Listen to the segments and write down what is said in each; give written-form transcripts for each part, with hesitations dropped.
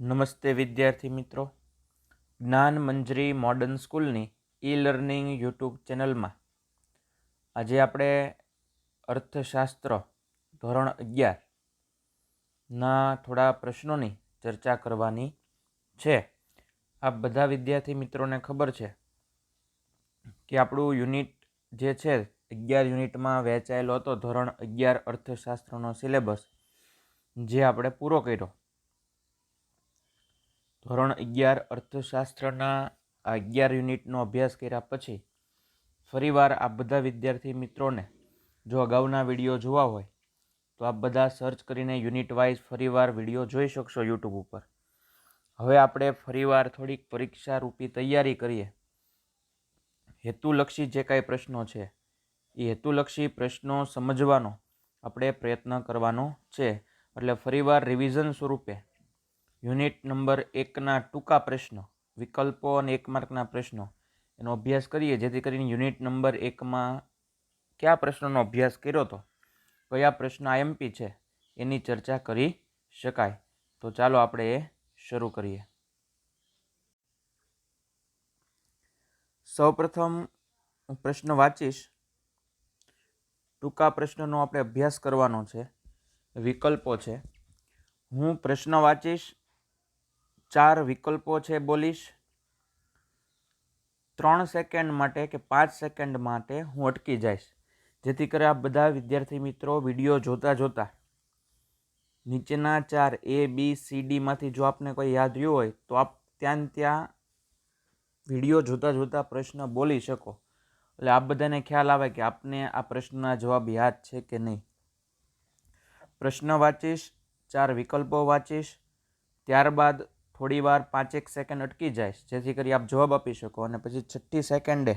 નમસ્તે વિદ્યાર્થી મિત્રો, જ્ઞાન મંજરી મોડર્ન સ્કૂલની ઈ લર્નિંગ યુટ્યુબ ચેનલમાં આજે આપણે અર્થશાસ્ત્ર ધોરણ 11ના થોડા પ્રશ્નોની ચર્ચા કરવાની છે. આ બધા વિદ્યાર્થી મિત્રોને ખબર છે કે આપણું યુનિટ જે છે 11 યુનિટમાં વહેંચાયેલો હતો. ધોરણ 11 અર્થશાસ્ત્રનો સિલેબસ જે આપણે પૂરો કર્યો. ધોરણ 11 અર્થશાસ્ત્રના આ 11 યુનિટનો અભ્યાસ કર્યા પછી ફરીવાર આ બધા વિદ્યાર્થી મિત્રોને જો અગાઉના વિડીયો જોવા હોય તો આપ બધા સર્ચ કરીને યુનિટ વાઇઝ ફરીવાર વિડીયો જોઈ શકશો યુટ્યુબ ઉપર. હવે આપણે ફરીવાર થોડીક પરીક્ષા રૂપી તૈયારી કરીએ. હેતુલક્ષી જે કાંઈ પ્રશ્નો છે એ હેતુલક્ષી પ્રશ્નો સમજવાનો આપણે પ્રયત્ન કરવાનો છે. એટલે ફરીવાર રિવિઝન સ્વરૂપે યુનિટ નંબર 1ના ટૂંકા પ્રશ્નો, વિકલ્પો અને 1 માર્કના પ્રશ્નો એનો અભ્યાસ કરીએ, જેથી કરીને યુનિટ નંબર 1માં કયા પ્રશ્નોનો અભ્યાસ કર્યો હતો, કયા પ્રશ્ન આઈએમપી છે એની ચર્ચા કરી શકાય. તો ચાલો આપણે એ શરૂ કરીએ. સૌપ્રથમ હું પ્રશ્ન વાંચીશ. ટૂંકા પ્રશ્નનો આપણે અભ્યાસ કરવાનો છે. વિકલ્પો છે. હું પ્રશ્ન વાંચીશ, 4 વિકલ્પો છે બોલીશ. 3 સેકન્ડ માટે કે 5 સેકન્ડ માટે હું અટકી જઈશ, જેથી કરી આ બધા વિદ્યાર્થી મિત્રો વિડીયો જોતા જોતા નીચેના 4 A, B, C, D માંથી જો આપને કોઈ યાદ રહ્યું હોય તો આપ ત્યાં વિડીયો જોતા જોતા પ્રશ્ન બોલી શકો. એટલે આ બધાને ખ્યાલ આવે કે આપને આ પ્રશ્નના જવાબ યાદ છે કે નહીં. પ્રશ્ન વાંચીશ, 4 વિકલ્પો વાંચીશ, ત્યારબાદ થોડીવાર 5-1 સેકન્ડ અટકી જાય જેથી કરી આપ જવાબ આપી શકો, અને પછી 6ઠી સેકન્ડે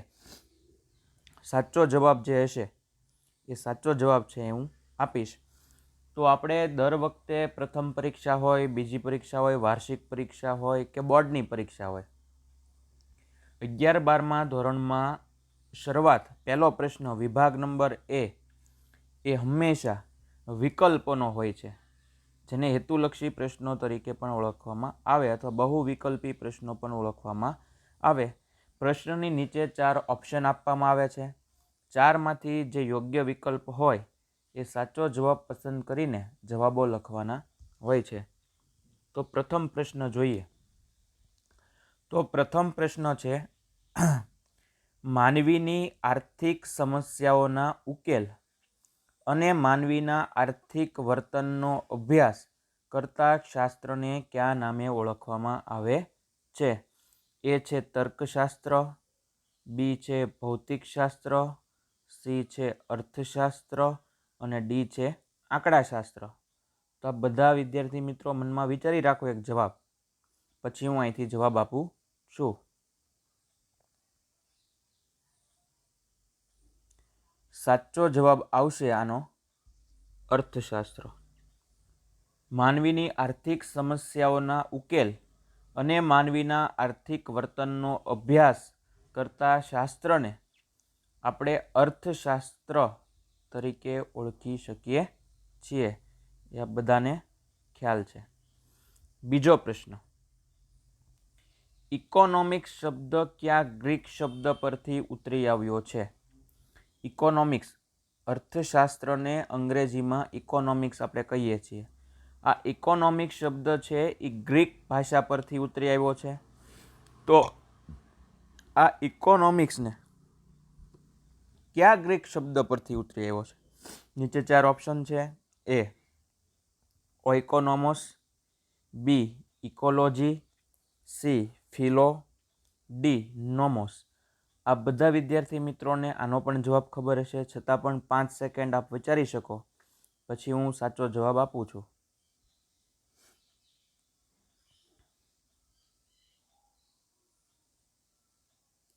સાચો જવાબ જે હશે એ સાચો જવાબ છે એ હું આપીશ. તો આપણે દર વખતે પ્રથમ પરીક્ષા હોય, બીજી પરીક્ષા હોય, વાર્ષિક પરીક્ષા હોય કે બોર્ડની પરીક્ષા હોય, 11-12મા ધોરણમાં શરૂઆત પહેલો પ્રશ્ન વિભાગ નંબર એ હંમેશા વિકલ્પોનો હોય છે, જેને હેતુલક્ષી પ્રશ્નો તરીકે પણ ઓળખવામાં આવે અથવા બહુવિકલ્પી પ્રશ્નો પણ ઓળખવામાં આવે. પ્રશ્નની નીચે 4 ઓપ્શન આપવામાં આવે છે. 4માંથી જે યોગ્ય વિકલ્પ હોય એ સાચો જવાબ પસંદ કરીને જવાબો લખવાના હોય છે. તો પ્રથમ પ્રશ્ન જોઈએ. તો પ્રથમ પ્રશ્ન છે, માનવીની આર્થિક સમસ્યાઓના ઉકેલ અને માનવીના આર્થિક વર્તનનો અભ્યાસ કરતા શાસ્ત્રને કયા નામે ઓળખવામાં આવે છે? એ છે તર્કશાસ્ત્ર, બી છે ભૌતિકશાસ્ત્ર, સી છે અર્થશાસ્ત્ર અને ડી છે આંકડાશાસ્ત્ર. તો આ બધા વિદ્યાર્થી મિત્રો મનમાં વિચારી રાખો એક જવાબ, પછી હું અહીંથી જવાબ આપું છું. સાચો જવાબ આવશે આનો અર્થશાસ્ત્ર. માનવીની આર્થિક સમસ્યાઓના ઉકેલ અને માનવીના આર્થિક વર્તનનો અભ્યાસ કરતા શાસ્ત્રને આપણે અર્થશાસ્ત્ર તરીકે ઓળખી શકીએ છીએ. એ આ બધાને ખ્યાલ છે. બીજો પ્રશ્ન, ઇકોનોમિક્સ શબ્દ કયા ગ્રીક શબ્દ પરથી ઉતરી આવ્યો છે? ઇકોનોમિક્સ, અર્થશાસ્ત્રને અંગ્રેજીમાં ઇકોનોમિક્સ આપણે કહીએ છીએ. આ ઇકોનોમિક્સ શબ્દ છે એ ગ્રીક ભાષા પરથી ઉતરી આવ્યો છે. તો આ ઇકોનોમિક્સને કયા ગ્રીક શબ્દ પરથી ઉતરી આવ્યો છે? નીચે 4 ઓપ્શન છે. એ ઓઇકોનોમોસ, બી ઇકોલોજી, સી ફિલો, ડી નોમોસ. આ બધા વિદ્યાર્થી મિત્રોને આનો પણ જવાબ ખબર હશે, છતાં પણ 5 સેકન્ડ આપ વિચારી શકો, પછી હું સાચો જવાબ આપું છું.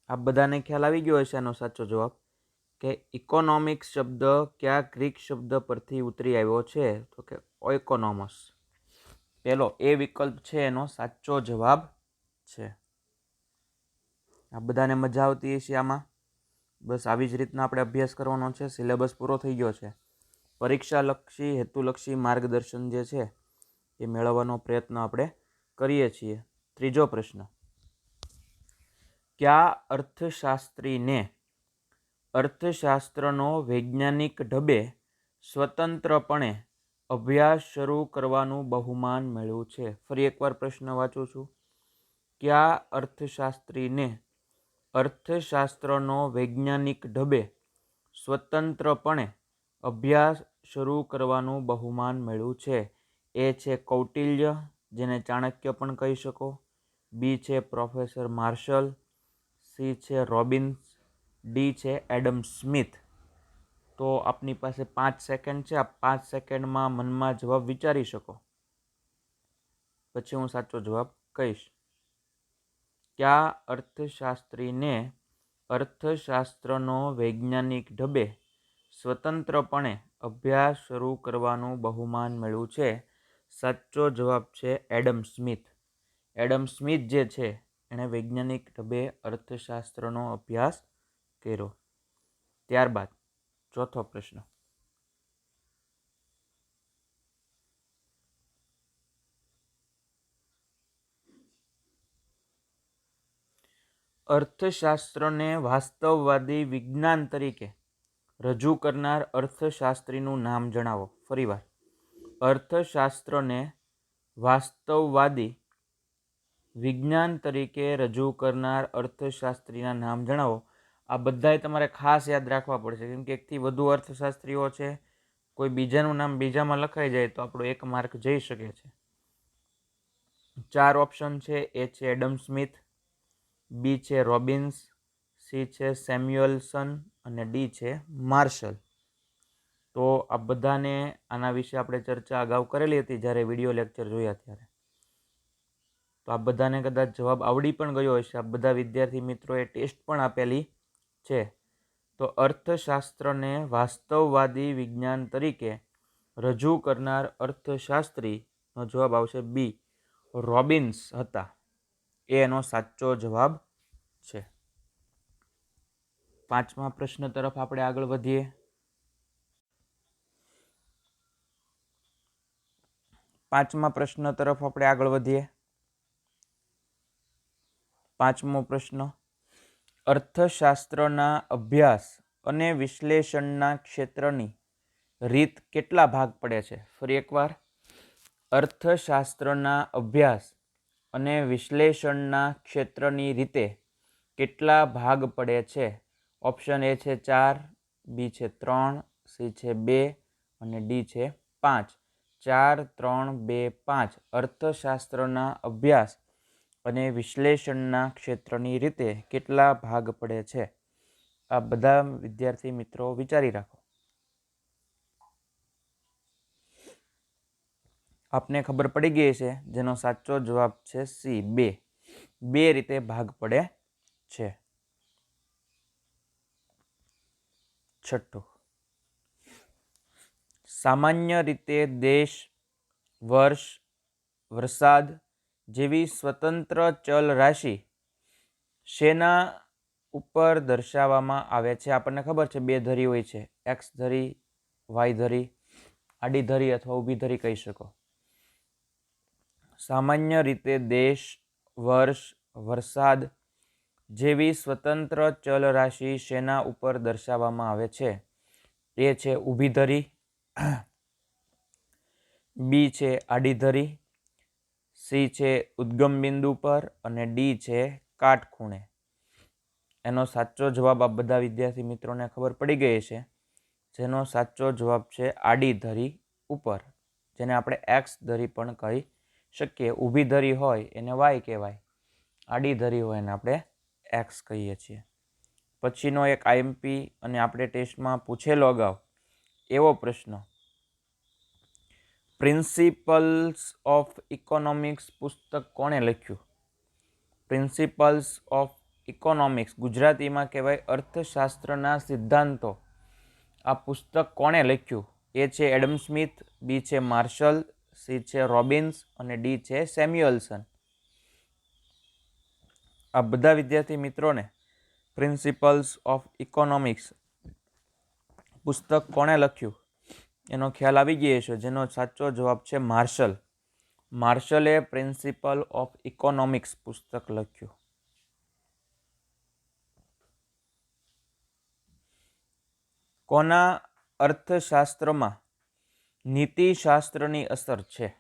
આ બધાને ખ્યાલ આવી ગયો હશે આનો સાચો જવાબ, કે ઇકોનોમિક્સ શબ્દ કયા ગ્રીક શબ્દ પરથી ઉતરી આવ્યો છે? તો કે ઓઇકોનોમસ. પહેલો એ વિકલ્પ છે એનો સાચો જવાબ છે. આ બધાને મજા આવતી હશે આમાં. બસ આવી જ રીતના આપણે અભ્યાસ કરવાનો છે. સિલેબસ પૂરો થઈ ગયો છે. પરીક્ષાલક્ષી હેતુલક્ષી માર્ગદર્શન જે છે એ મેળવવાનો પ્રયત્ન આપણે કરીએ છીએ। ત્રીજો પ્રશ્ન, કયા અર્થશાસ્ત્રીને અર્થશાસ્ત્રનો વૈજ્ઞાનિક ઢબે સ્વતંત્રપણે અભ્યાસ શરૂ કરવાનું બહુમાન મળ્યું છે? ફરી એકવાર પ્રશ્ન વાંચું છું। કયા અર્થશાસ્ત્રીને અર્થશાસ્ત્રનો વૈજ્ઞાનિક ઢબે સ્વતંત્રપણે અભ્યાસ શરૂ કરવાનું બહુમાન મળ્યું છે? એ છે કૌટિલ્ય, જેને ચાણક્ય પણ કહી શકો, બી છે પ્રોફેસર માર્શલ, સી છે રોબિન્સ, ડી છે એડમ સ્મિથ। તો આપની પાસે 5 સેકન્ડ છે। આ 5 સેકન્ડમાં મનમાં જવાબ વિચારી શકો, પછી હું સાચો જવાબ કહીશ। કયા અર્થશાસ્ત્રીને અર્થશાસ્ત્રનો વૈજ્ઞાનિક ઢબે સ્વતંત્રપણે અભ્યાસ શરૂ કરવાનું બહુમાન મળ્યું છે? સાચો જવાબ છે એડમ સ્મિથ। એડમ સ્મિથ જે છે એણે વૈજ્ઞાનિક ઢબે અર્થશાસ્ત્રનો અભ્યાસ કર્યો। ત્યારબાદ ચોથો પ્રશ્ન, અર્થશાસ્ત્રને વાસ્તવવાદી વિજ્ઞાન તરીકે રજૂ કરનાર અર્થશાસ્ત્રીનું નામ જણાવો। ફરીવાર, અર્થશાસ્ત્રને વાસ્તવવાદી વિજ્ઞાન તરીકે રજૂ કરનાર અર્થશાસ્ત્રીના નામ જણાવો। આ બધાય તમારે ખાસ યાદ રાખવા પડશે, કેમ કે એકથી વધુ અર્થશાસ્ત્રીઓ છે, કોઈ બીજાનું નામ બીજામાં લખાઈ જાય તો આપણો 1 માર્ક જઈ શકે છે। 4 ઓપ્શન છે। એ છે એડમ સ્મિથ, બી છે રોબિન્સ, સી છે સેમ્યુઅલસન અને ડી છે માર્શલ। તો આ બધાને આના વિશે આપણે ચર્ચા અગાઉ કરેલી હતી જ્યારે વિડીયો લેક્ચર જોયા ત્યારે। તો આ બધાને કદાચ જવાબ આવડી પણ ગયો હશે। આ બધા વિદ્યાર્થી મિત્રોએ ટેસ્ટ પણ આપેલી છે। તો અર્થશાસ્ત્રને વાસ્તવવાદી વિજ્ઞાન તરીકે રજૂ કરનાર અર્થશાસ્ત્રીનો જવાબ આવશે બી, રોબિન્સ હતા। એનો સાચો જવાબ છે। 5મા પ્રશ્ન તરફ આપણે આગળ વધીએ। 5મા પ્રશ્ન તરફ આપણે આગળ વધીએ। 5મો પ્રશ્ન, અર્થશાસ્ત્રના અભ્યાસ અને વિશ્લેષણના ક્ષેત્રની રીત કેટલા ભાગ પડે છે? ફરી એકવાર, અર્થશાસ્ત્રના અભ્યાસ અને વિશ્લેષણના ક્ષેત્રની રીતે કેટલા ભાગ પડે છે? ઓપ્શન એ છે 4, બી છે 3, સી છે 2 અને ડી છે 5। 4, 3, 2, 5 અર્થશાસ્ત્રના અભ્યાસ અને વિશ્લેષણના ક્ષેત્રની રીતે કેટલા ભાગ પડે છે? આ બધા વિદ્યાર્થી મિત્રો વિચારી રાખો। આપને ખબર પડી ગઈ છે, જેનો સાચો જવાબ છે સી, 2। 2 રીતે ભાગ પડે છે। 6, સામાન્ય રીતે દેશ, વર્ષ, વરસાદ જેવી સ્વતંત્ર ચલ રાશિ શેના ઉપર દર્શાવવામાં આવે છે? આપણને ખબર છે 2 ધરી હોય છે, એક્સ ધરી, વાય ધરી, આડી ધરી અથવા ઊભી ધરી કહી શકો। સામાન્ય રીતે દેશ, વર્ષ, વરસાદ જેવી સ્વતંત્ર ચલ રાશિ શેના ઉપર દર્શાવવામાં આવે છે? એ છે ઊભી ધરી, બી છે આડી ધરી, સી છે ઉદ્ગમ બિંદુ પર અને ડી છે કાટખૂણે। એનો સાચો જવાબ આ બધા વિદ્યાર્થી મિત્રોને ખબર પડી ગઈ છે, જેનો સાચો જવાબ છે આડી ધરી ઉપર, જેને આપણે એક્સ ધરી પણ કહી શકીએ। ઊભી ધરી હોય એને વાય કહેવાય, આડી ધરી હોય એને આપણે એક્સ કહીએ છીએ। પછીનો એક આઈએમપી અને આપણે ટેસ્ટમાં પૂછેલો અગાઉ એવો પ્રશ્ન, પ્રિન્સિપલ્સ ઓફ ઇકોનોમિક્સ પુસ્તક કોણે લખ્યું? પ્રિન્સિપલ્સ ઓફ ઇકોનોમિક્સ, ગુજરાતીમાં કહેવાય અર્થશાસ્ત્રના સિદ્ધાંતો। આ પુસ્તક કોણે લખ્યું? એ છે એડમ સ્મિથ, બી છે માર્શલ, સી છે રોબિન્સ અને ડી છે સેમ્યુઅલસન। આ બધા વિદ્યાર્થી મિત્રોને પ્રિન્સિપલ્સ ઓફ ઇકોનોમિક્સ પુસ્તક કોણે લખ્યું એનો ખ્યાલ આવી ગયો છે, જેનો સાચો જવાબ છે માર્શલ। માર્શલે પ્રિન્સિપલ ઓફ ઇકોનોમિક્સ પુસ્તક લખ્યું? કોના અર્થશાસ્ત્રમાં નીતિશાસ્ત્રની અસર છે?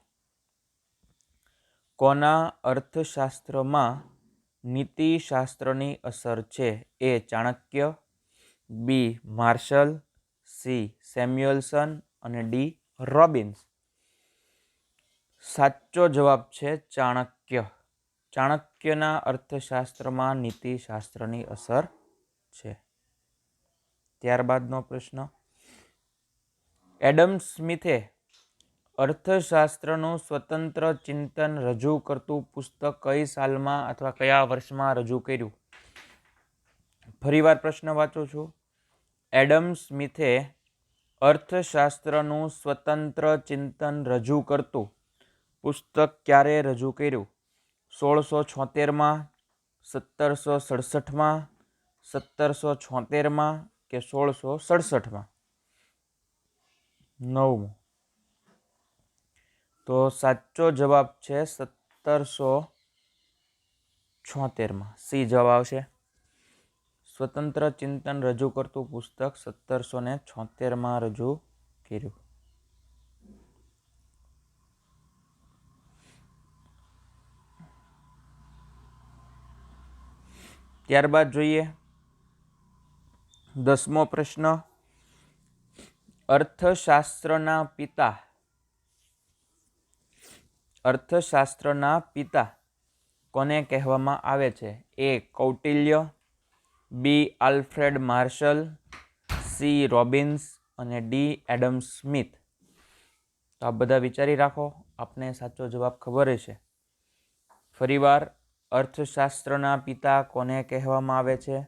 કોના અર્થશાસ્ત્રમાં નીતિશાસ્ત્રની અસર છે? એ ચાણક્ય, બી માર્શલ, સી સેમ્યુએલ્સન અને ડી રોબિન્સ. સાચો જવાબ છે ચાણક્ય. ચાણક્યના અર્થશાસ્ત્રમાં નીતિશાસ્ત્રની અસર છે. ત્યારબાદનો પ્રશ્ન, એડમ સ્મિથે અર્થશાસ્ત્રનું સ્વતંત્ર ચિંતન રજૂ કરતું પુસ્તક કઈ સાલમાં અથવા કયા વર્ષમાં રજૂ કર્યું? ફરીવાર પ્રશ્ન વાંચું છું. એડમ સ્મિથે અર્થશાસ્ત્રનું સ્વતંત્ર ચિંતન રજૂ કરતું પુસ્તક ક્યારે રજૂ કર્યું? 1676માં, 1767માં, 1776માં કે 1667માં? 9. તો સાચો જવાબ છે 1776માં. સી જવાબ આવશે. સ્વતંત્ર ચિંતન રજૂ કરતું પુસ્તક 1776માં રજૂ કર્યું. ત્યારબાદ જોઈએ 10મો પ્રશ્ન, અર્થશાસ્ત્રના પિતા કોને કહેવામાં આવે છે? એ કૌટિલ્ય, બી આલ્ફ્રેડ માર્શલ, સી રોબિન્સ અને ડી એડમ સ્મિથ. તો આ બધા વિચારી રાખો, આપને સાચો જવાબ ખબર છે. ફરીવાર, અર્થશાસ્ત્રના પિતા કોને કહેવામાં આવે છે?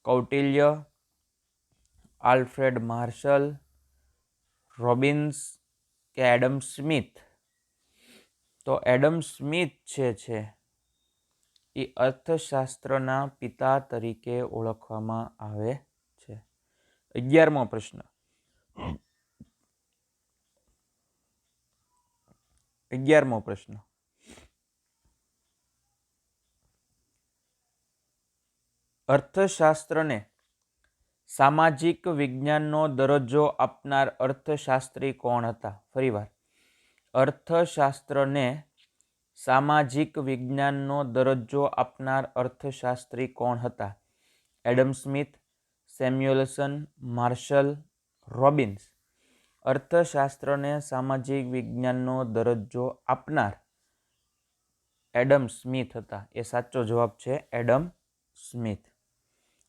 કૌટિલ્ય, આલ્ફ્રેડ માર્શલ, રોબિન્સ કે એડમ સ્મિથ? તો એડમ સ્મિથ છે એ અર્થશાસ્ત્રના પિતા તરીકે ઓળખવામાં આવે છે. 11મો પ્રશ્ન, 11મો પ્રશ્ન, અર્થશાસ્ત્રને સામાજિક વિજ્ઞાનનો દરજ્જો આપનાર અર્થશાસ્ત્રી કોણ હતા? ફરીવાર, અર્થશાસ્ત્રને સામાજિક વિજ્ઞાનનો દરજ્જો આપનાર અર્થશાસ્ત્રી કોણ હતા? Adam Smith, Samuelson, Marshall, Robbins. અર્થશાસ્ત્રને સામાજિક વિજ્ઞાનનો દરજ્જો આપનાર એડમ સ્મિથ હતા. એ સાચો જવાબ છે એડમ સ્મિથ.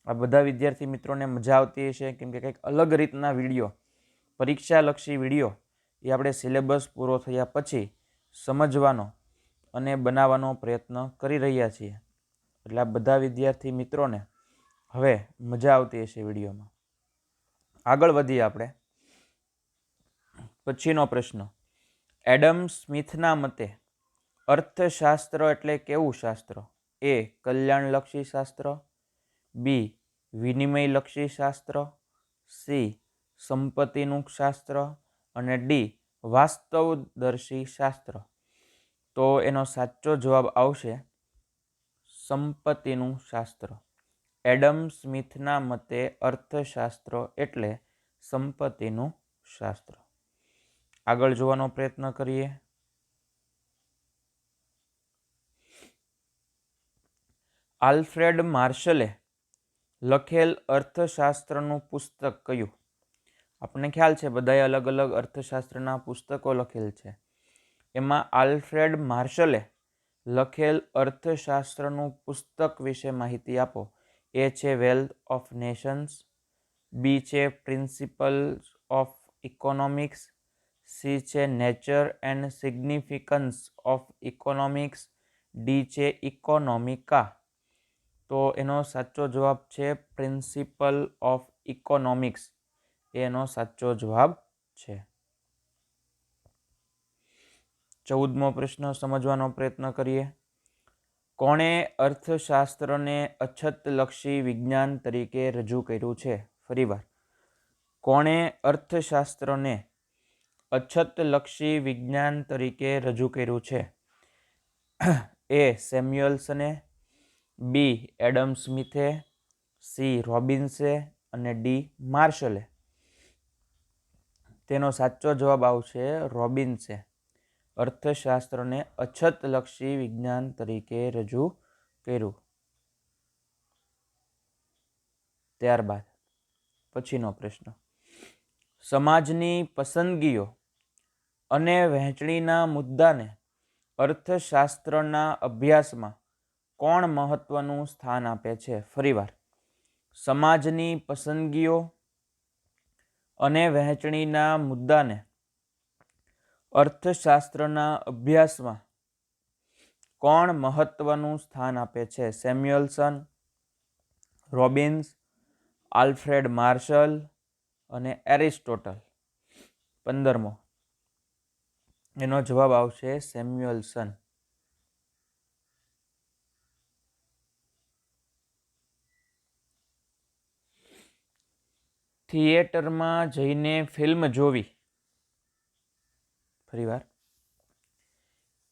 આ બધા વિદ્યાર્થી મિત્રોને મજા આવતી હશે, કેમ કે કંઈક અલગ રીતના વિડીયો, પરીક્ષાલક્ષી વિડીયો એ આપણે સિલેબસ પૂરો થયા પછી સમજવાનો અને બનાવવાનો પ્રયત્ન કરી રહ્યા છીએ. એટલે આ બધા વિદ્યાર્થી મિત્રોને હવે મજા આવતી હશે વિડીયોમાં. આગળ વધીએ આપણે. પછીનો પ્રશ્ન, એડમ સ્મિથના મતે અર્થશાસ્ત્ર એટલે કેવું શાસ્ત્ર? એ કલ્યાણલક્ષી શાસ્ત્ર, બી વિનિમયલક્ષી શાસ્ત્ર, સી સંપત્તિનું શાસ્ત્ર અને ડી વાસ્તવદર્શી શાસ્ત્ર. તો એનો સાચો જવાબ આવશે સંપત્તિનું શાસ્ત્ર. એડમ સ્મિથના મતે અર્થશાસ્ત્ર એટલે સંપત્તિનું શાસ્ત્ર. આગળ જોવાનો પ્રયત્ન કરીએ. આલ્ફ્રેડ માર્શલે લખેલ અર્થશાસ્ત્રનું પુસ્તક કયું? આપણને ખ્યાલ છે બધાએ અલગ અલગ અર્થશાસ્ત્રના પુસ્તકો લખેલ છે. એમાં આલ્ફ્રેડ માર્શલે લખેલ અર્થશાસ્ત્રનું પુસ્તક વિશે માહિતી આપો. એ છે વેલ્થ ઓફ નેશન્સ, બી છે પ્રિન્સિપલ્સ ઓફ ઇકોનોમિક્સ, સી છે nature and significance of economics, D છે ઇકોનોમિકા. તો એનો સાચો જવાબ છે પ્રિન્સિપલ ઓફ ઇકોનોમિક્સ. એનો સાચો જવાબ છે. 14મો પ્રશ્ન સમજવાનો પ્રયત્ન કરીએ. કોણે અર્થશાસ્ત્રને અછતલક્ષી વિજ્ઞાન તરીકે રજૂ કર્યું છે? ફરીવાર, કોણે અર્થશાસ્ત્રને અછતલક્ષી વિજ્ઞાન તરીકે રજૂ કર્યું છે? એ. સેમ્યુઅલ્સને, બી. Adam સ્મિથે, C. રોબિન્સે અને ડી. માર્શલે. તેનો સાચો જવાબ આવશે રોબિન્સે. અર્થશાસ્ત્રને અછતલક્ષી વિજ્ઞાન તરીકે રજૂ કર્યું. ત્યારબાદ પછીનો પ્રશ્ન, સમાજની પસંદગીઓ અને વહેંચણીના મુદ્દાને અર્થશાસ્ત્રના અભ્યાસમાં કોણ મહત્વનું સ્થાન આપે છે? ફરીવાર, સમાજની પસંદગીઓ અને વહેંચણીના મુદ્દાને અર્થશાસ્ત્રના અભ્યાસમાં કોણ મહત્વનું સ્થાન આપે છે? સેમ્યુઅલ્સન, રોબિન્સ, આલ્ફ્રેડ માર્શલ અને એરિસ્ટોટલ. 15મો, એનો જવાબ આવશે સેમ્યુઅલ્સન. થિયેટરમાં જઈને ફિલ્મ જોવી. ફરીવાર,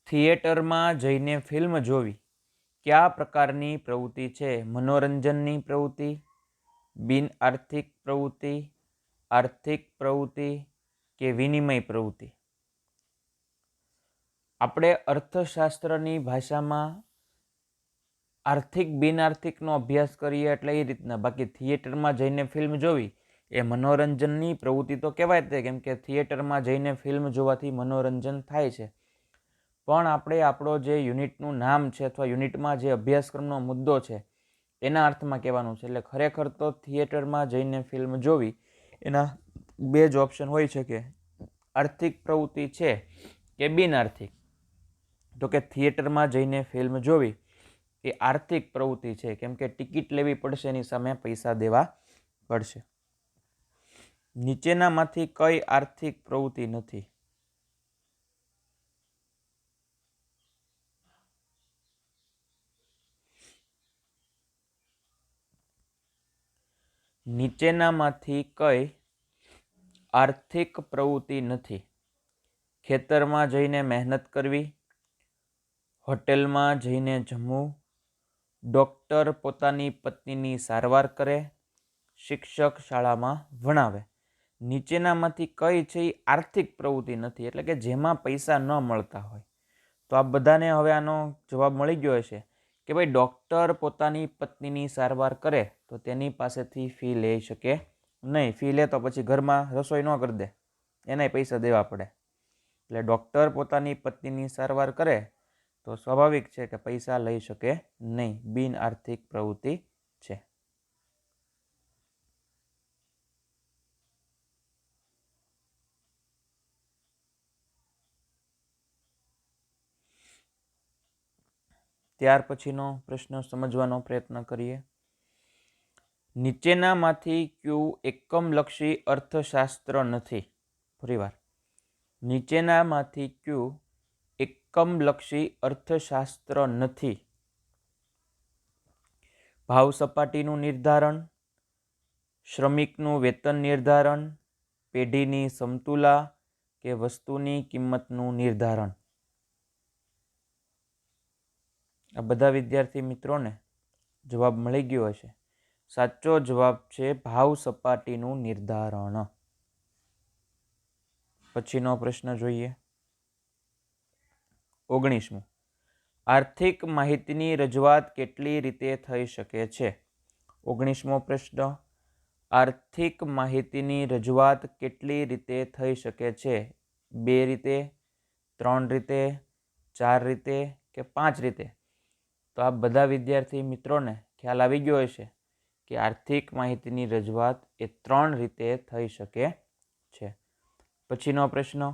થિયેટરમાં જઈને ફિલ્મ જોવી કયા પ્રકારની પ્રવૃત્તિ છે? મનોરંજનની પ્રવૃત્તિ, બિન આર્થિક પ્રવૃત્તિ, આર્થિક પ્રવૃત્તિ કે વિનિમય પ્રવૃત્તિ? આપણે અર્થશાસ્ત્રની ભાષામાં આર્થિક બિન આર્થિકનો અભ્યાસ કરીએ એટલે એ રીતના. બાકી થિયેટરમાં જઈને ફિલ્મ જોવી એ મનોરંજનની પ્રવૃત્તિ તો કહેવાય જ, કેમ કે થિયેટરમાં જઈને ફિલ્મ જોવાથી મનોરંજન થાય છે. પણ આપણે આપણો જે યુનિટનું નામ છે અથવા યુનિટમાં જે અભ્યાસક્રમનો મુદ્દો છે એના અર્થમાં કહેવાનું છે. એટલે ખરેખર તો થિયેટરમાં જઈને ફિલ્મ જોવી એના બે જ ઓપ્શન હોઈ શકે, આર્થિક પ્રવૃત્તિ છે કે બિન આર્થિક. તો કે થિયેટરમાં જઈને ફિલ્મ જોવી એ આર્થિક પ્રવૃત્તિ છે, કેમ કે ટિકિટ લેવી પડશે, એની સામે પૈસા દેવા પડશે. નીચેનામાંથી કઈ આર્થિક પ્રવૃત્તિ નથી? નીચેનામાંથી કઈ આર્થિક પ્રવૃત્તિ નથી? ખેતરમાં જઈને મહેનત કરવી, હોટેલમાં જઈને જમવું, ડૉક્ટર પોતાની પત્નીની સારવાર કરે, શિક્ષક શાળામાં ભણાવે. નીચેનામાંથી કઈ છે એ આર્થિક પ્રવૃત્તિ નથી, એટલે કે જેમાં પૈસા ન મળતા હોય. તો આ બધાને હવે આનો જવાબ મળી ગયો હશે કે ભાઈ ડૉક્ટર પોતાની પત્નીની સારવાર કરે તો તેની પાસેથી ફી લઈ શકે નહીં. ફી લે તો પછી ઘરમાં રસોઈ ન કરી દે, એનાય પૈસા દેવા પડે. એટલે ડૉક્ટર પોતાની પત્નીની સારવાર કરે તો સ્વાભાવિક છે કે પૈસા લઈ શકે નહીં, બિન આર્થિક પ્રવૃત્તિ છે. ત્યાર પછીનો પ્રશ્ન સમજવાનો પ્રયત્ન કરીએ. નીચેનામાંથી કયું એકમલક્ષી અર્થશાસ્ત્ર નથી? ફરીવાર, નીચેનામાંથી કયું એકમલક્ષી અર્થશાસ્ત્ર નથી? ભાવ સપાટીનું નિર્ધારણ, શ્રમિકનું વેતન નિર્ધારણ, પેઢીની સમતુલા કે વસ્તુની કિંમતનું નિર્ધારણ? આ બધા વિદ્યાર્થી મિત્રોને જવાબ મળી ગયો હશે. સાચો જવાબ છે ભાવ સપાટીનું નિર્ધારણ. પછીનો પ્રશ્ન જોઈએ. 19મો, આર્થિક માહિતીની રજૂઆત કેટલી રીતે થઈ શકે છે? 19મો પ્રશ્ન, આર્થિક માહિતીની રજૂઆત કેટલી રીતે થઈ શકે છે? 2 રીતે, 3 રીતે, 4 રીતે કે 5 રીતે? તો આ બધા વિદ્યાર્થી મિત્રોને ખ્યાલ આવી ગયો હશે કે આર્થિક માહિતીની રજૂઆત એ 3 રીતે થઈ શકે છે. પછીનો પ્રશ્ન,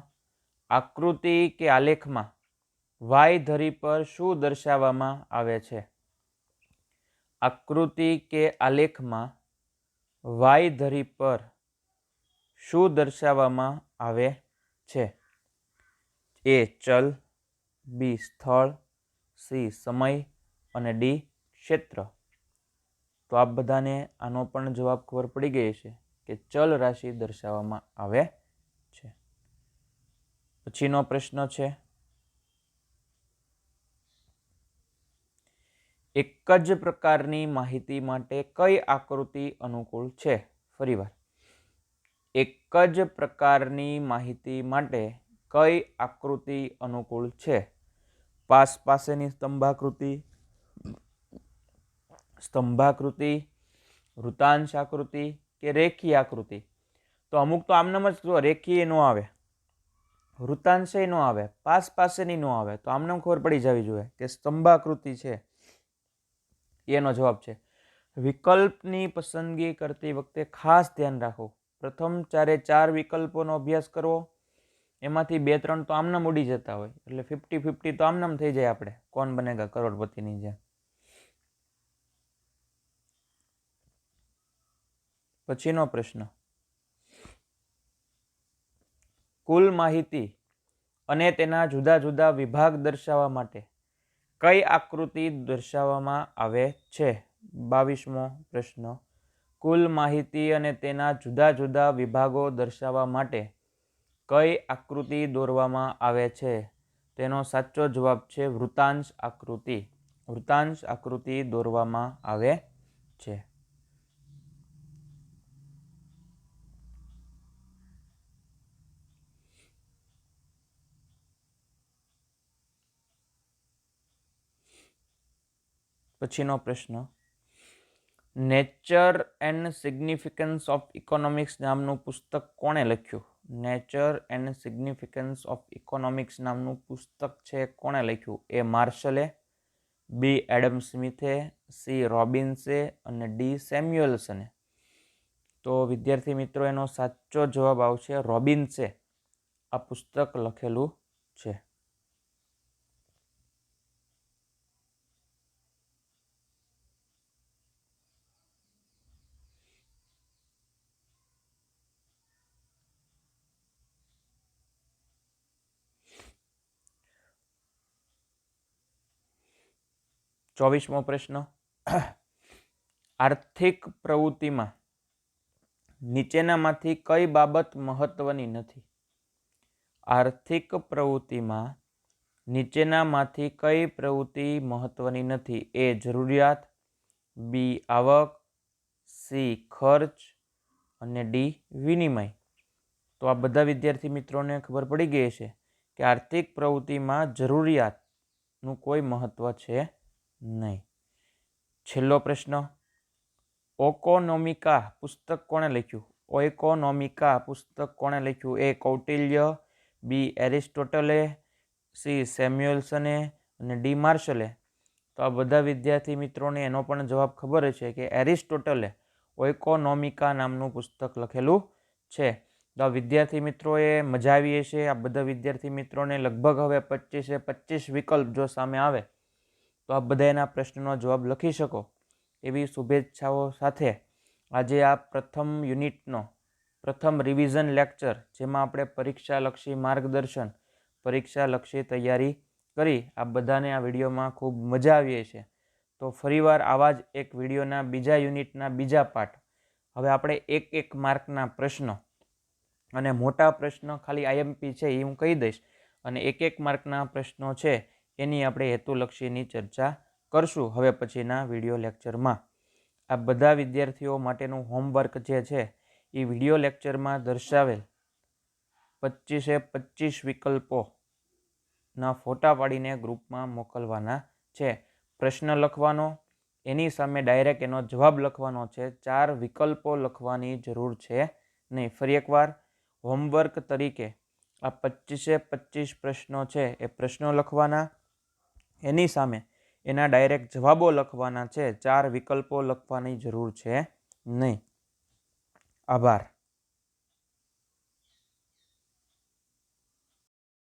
આકૃતિ કે આલેખમાં વાય ધરી પર શું દર્શાવવામાં આવે છે? આકૃતિ કે આલેખમાં વાય ધરી પર શું દર્શાવવામાં આવે છે? એ. ચલ, બી. સ્થળ, સી. સમય અને ડી. ક્ષેત્ર. તો આ બધાને આનો પણ જવાબ ખબર પડી ગઈ છે કે ચલ રાશિ દર્શાવવામાં આવે છે. પછીનો પ્રશ્ન છે, એક જ પ્રકારની માહિતી માટે કઈ આકૃતિ અનુકૂળ છે? ફરીવાર, એક જ પ્રકારની માહિતી માટે કઈ આકૃતિ અનુકૂળ છે? પાસ પાસેની સ્તંભાકૃતિ, સ્તંભાકૃતિ, વૃતાંશ આકૃતિ કે રેખીય આકૃતિ? તો અમુક તો આમનામ જ રેખીય નો આવે, વૃતાંશે નો આવે, પાસ પાસેની નો આવે, તો આમનામ ખબર પડી જવી જોઈએ કે સ્તંભાકૃતિ છે એનો જવાબ છે. વિકલ્પની પસંદગી કરતી વખતે ખાસ ધ્યાન રાખો, પ્રથમ 4 વિકલ્પોનો અભ્યાસ કરવો, એમાંથી 2-3 તો આમનામ ઉડી જતા હોય, એટલે 50-50 તો આમનામ થઈ જાય આપણે કોણ બનેગા કરોડપતિની જેમ. પછીનો પ્રશ્ન, કુલ માહિતી અને તેના જુદા જુદા વિભાગ દર્શાવવા માટે કઈ આકૃતિ દર્શાવવામાં આવે છે? 22મો પ્રશ્ન, કુલ માહિતી અને તેના જુદા જુદા વિભાગો દર્શાવવા માટે કઈ આકૃતિ દોરવામાં આવે છે? તેનો સાચો જવાબ છે વૃતાંશ આકૃતિ. વૃતાંશ આકૃતિ દોરવામાં આવે છે. પછીનો પ્રશ્ન, nature and significance of economics નામનું પુસ્તક કોણે લખ્યું? Nature and significance of economics નામનું પુસ્તક છે કોણે લખ્યું? એ માર્શલે, બી એડમ સ્મિથે, સી રોબિન્સે અને ડી સેમ્યુઅલ્સને. તો વિદ્યાર્થી મિત્રો એનો સાચો જવાબ આવશે રોબિન્સે આ પુસ્તક લખેલું છે. ચોવીસમો પ્રશ્ન, આર્થિક પ્રવૃત્તિમાં નીચેનામાંથી કઈ બાબત મહત્વની નથી? આર્થિક પ્રવૃત્તિમાં નીચેનામાંથી કઈ પ્રવૃત્તિ મહત્વની નથી? એ જરૂરિયાત, બી આવક, સી ખર્ચ અને ડી વિનિમય. તો આ બધા વિદ્યાર્થી મિત્રોને ખબર પડી ગઈ છે કે આર્થિક પ્રવૃત્તિમાં જરૂરિયાતનું કોઈ મહત્વ છે નહીં. છેલ્લો પ્રશ્ન, ઓકોનોમિકા પુસ્તક કોણે લખ્યું? ઓઇકોનોમિકા પુસ્તક કોણે લખ્યું? એ કૌટિલ્ય, બી એરિસ્ટોટલે, સી સેમ્યુઅલ્સને અને ડી માર્શલે. તો આ બધા વિદ્યાર્થી મિત્રોને એનો પણ જવાબ ખબર છે કે એરિસ્ટોટલે ઓઇકોનોમિકા નામનું પુસ્તક લખેલું છે. તો આ વિદ્યાર્થી મિત્રોએ મજા આવી હશે. આ બધા વિદ્યાર્થી મિત્રોને લગભગ હવે 25 વિકલ્પ જો સામે આવે તો આપ બધા એના પ્રશ્નનો જવાબ લખી શકો એવી શુભેચ્છાઓ સાથે આજે આ પ્રથમ યુનિટનો પ્રથમ રિવિઝન લેક્ચર, જેમાં આપણે પરીક્ષાલક્ષી માર્ગદર્શન, પરીક્ષાલક્ષી તૈયારી કરી, આ બધાને આ વિડીયોમાં ખૂબ મજા આવી છે. તો ફરીવાર આવા જ એક વિડીયોના બીજા યુનિટના બીજા પાઠ, હવે આપણે 1 માર્કના પ્રશ્નો અને મોટા પ્રશ્ન ખાલી આઈએમપી છે એ હું કહી દઈશ, અને 1 માર્કના પ્રશ્નો છે એની આપણે હેતુલક્ષીની ચર્ચા કરશું હવે પછીના વિડીયો લેક્ચરમાં. આ બધા વિદ્યાર્થીઓ માટેનું હોમવર્ક જે છે એ વિડીયો લેક્ચરમાં દર્શાવેલ 25 વિકલ્પોના ફોટા પાડીને ગ્રુપમાં મોકલવાના છે. પ્રશ્ન લખવાનો, એની સામે ડાયરેક્ટ એનો જવાબ લખવાનો છે. 4 વિકલ્પો લખવાની જરૂર છે નહીં. ફરી એકવાર હોમવર્ક તરીકે આ 25 પ્રશ્નો છે એ પ્રશ્નો લખવાના, એની સામે એના ડાયરેક્ટ જવાબો લખવાના છે. 4 વિકલ્પો લખવાની જરૂર છે નહીં. આભાર.